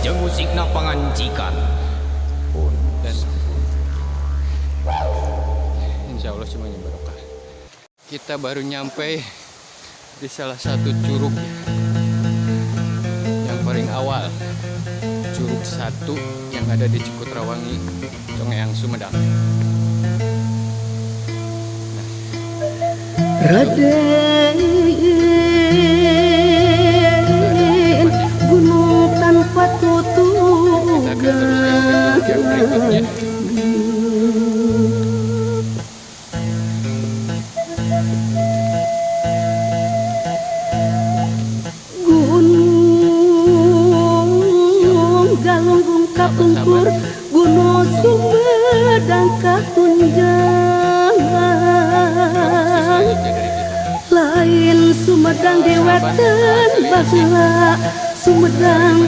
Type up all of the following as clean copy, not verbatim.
jeung musikna pangancikan pun dan insya Allah semuanya barokah. Kita baru nyampe di salah satu curug yang paling awal, Curug 1 yang ada di Cikutrawangi, Congeang, Sumedang. Raden gunung tanpa tutup. Kita akan teruskan ke curug yang berikutnya. Gunung Galunggung kapungkur, Gunung Sumedang katunjang. Lain Sumedang diwetan baheula Sumedang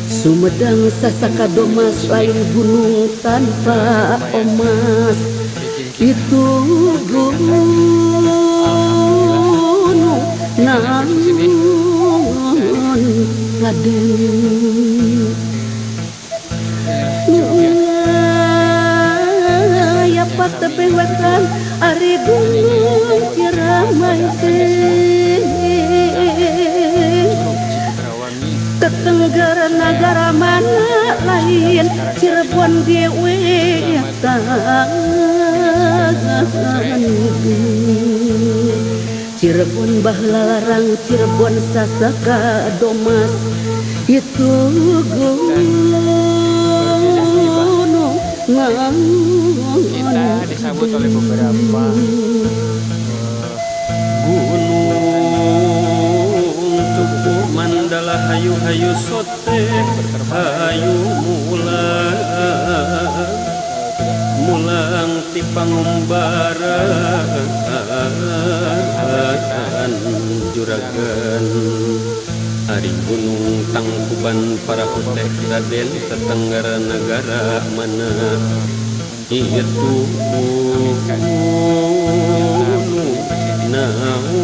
Sumedang sasaka domas, lain gunung tanpa omas. Itu gunung naon Raden. Ya patebewetan ari gunung Ciramai teh. Tetenggara nagara mana lain Cirebon dewe Cirebon baheula larang, Cirebon sasaka domas. Itu gunung Kita disambut oleh beberapa gunung cukup mandala hayu-hayu sote hayu mulang ti pangumbaran juragan ari gunung Tangkuban Parahutek Raden tetenggara negara mana itu naon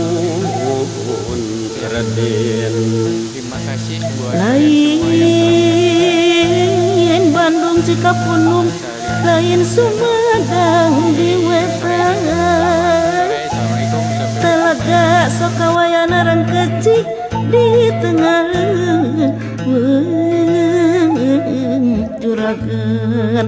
Raden. terima kasih buat lain Bandung Cikapunung, lain Sumedang diwetan. Assalamualaikum. Telaga Sokawayana Rangkeci di tengah juragan.